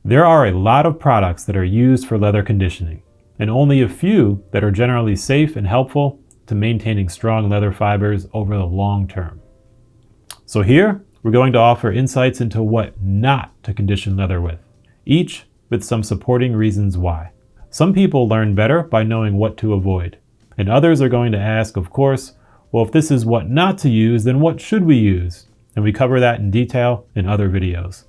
There are a lot of products that are used for leather conditioning, and only a few that are generally safe and helpful to maintaining strong leather fibers over the long term. So here, we're going to offer insights into what not to condition leather with, each with some supporting reasons why. Some people learn better by knowing what to avoid, and others are going to ask, of course, well, if this is what not to use, then what should we use? And we cover that in detail in other videos.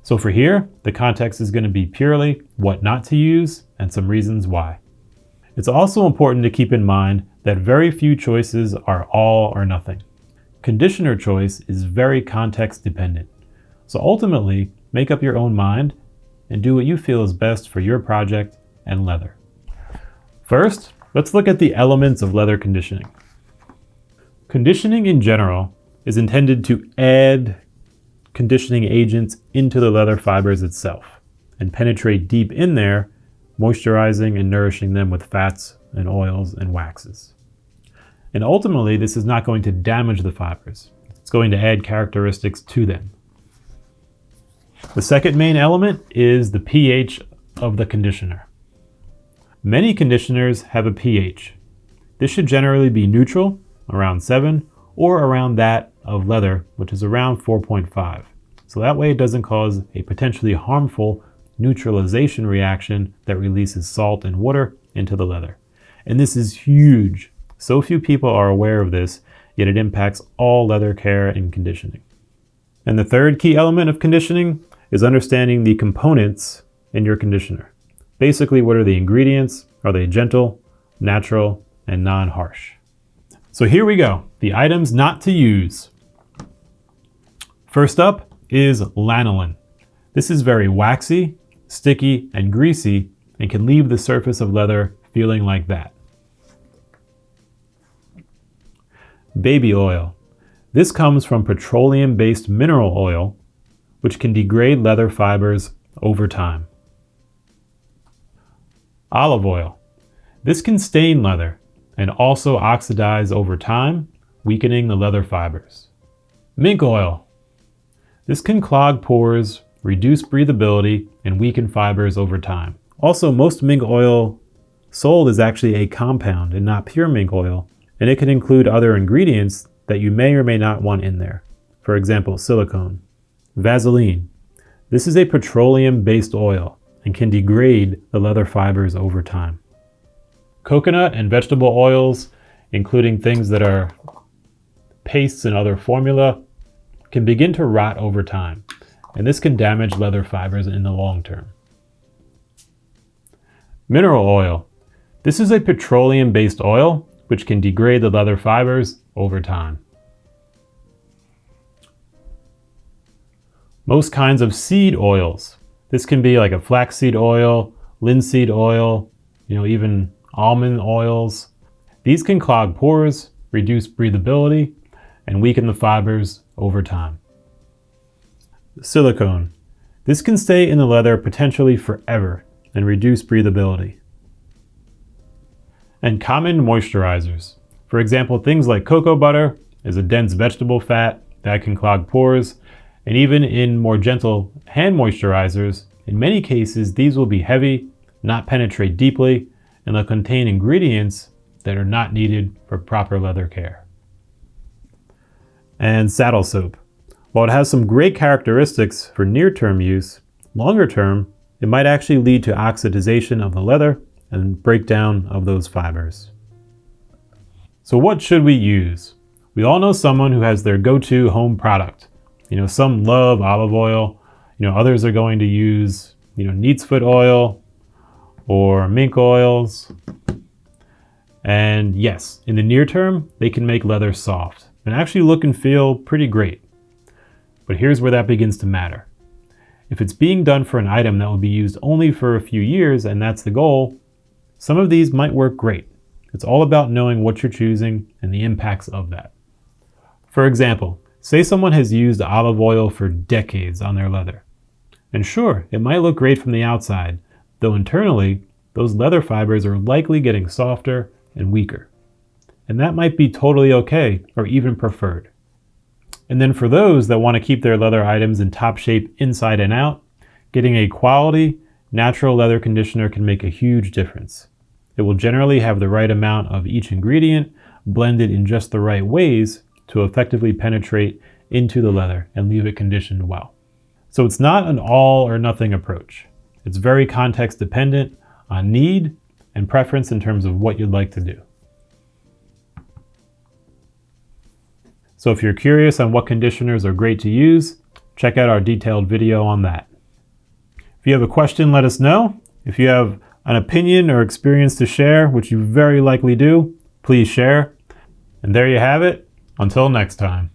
So for here, the context is going to be purely what not to use and some reasons why. It's also important to keep in mind that very few choices are all or nothing. Conditioner choice is very context dependent. So ultimately, make up your own mind and do what you feel is best for your project and leather. First, let's look at the elements of leather conditioning. Conditioning in general is intended to add conditioning agents into the leather fibers itself and penetrate deep in there, moisturizing and nourishing them with fats and oils and waxes. And ultimately, this is not going to damage the fibers. It's going to add characteristics to them. The second main element is the pH of the conditioner. Many conditioners have a pH. This should generally be neutral, around 7, or around that of leather, which is around 4.5. So that way it doesn't cause a potentially harmful neutralization reaction that releases salt and water into the leather. And this is huge. So few people are aware of this, yet it impacts all leather care and conditioning. And the third key element of conditioning is understanding the components in your conditioner. Basically, what are the ingredients? Are they gentle, natural, and non-harsh? So here we go, the items not to use. First up is lanolin. This is very waxy, sticky, and greasy, and can leave the surface of leather feeling like that. Baby oil. This comes from petroleum-based mineral oil, which can degrade leather fibers over time. Olive oil. This can stain leather and also oxidize over time, weakening the leather fibers. Mink oil. This can clog pores, reduce breathability, and weaken fibers over time. Also, most mink oil sold is actually a compound and not pure mink oil, and it can include other ingredients that you may or may not want in there. For example, silicone. Vaseline. This is a petroleum-based oil and can degrade the leather fibers over time. Coconut and vegetable oils, including things that are pastes and other formula, can begin to rot over time, and this can damage leather fibers in the long term. Mineral oil. This is a petroleum-based oil which can degrade the leather fibers over time. Most kinds of seed oils. This can be like a flaxseed oil, linseed oil, even almond oils. These can clog pores, reduce breathability, and weaken the fibers over time. Silicone. This can stay in the leather potentially forever and reduce breathability. And common moisturizers. For example, things like cocoa butter is a dense vegetable fat that can clog pores, and even in more gentle hand moisturizers, in many cases these will be heavy, not penetrate deeply, and they'll contain ingredients that are not needed for proper leather care. And saddle soap. While it has some great characteristics for near-term use, longer term, it might actually lead to oxidization of the leather and breakdown of those fibers. So what should we use? We all know someone who has their go-to home product. Some love olive oil, others are going to use, neat's foot oil or mink oils. And yes, in the near term, they can make leather soft and actually look and feel pretty great. But here's where that begins to matter. If it's being done for an item that will be used only for a few years and that's the goal, some of these might work great. It's all about knowing what you're choosing and the impacts of that. For example, say someone has used olive oil for decades on their leather. And sure, it might look great from the outside, though internally, those leather fibers are likely getting softer and weaker. And that might be totally okay or even preferred. And then for those that want to keep their leather items in top shape inside and out, Getting a quality, natural leather conditioner can make a huge difference. It will generally have the right amount of each ingredient blended in just the right ways to effectively penetrate into the leather and leave it conditioned well. So it's not an all or nothing approach. It's very context dependent on need and preference in terms of what you'd like to do. So if you're curious on what conditioners are great to use, check out our detailed video on that. If you have a question, let us know. If you have an opinion or experience to share, which you very likely do, please share. And there you have it. Until next time.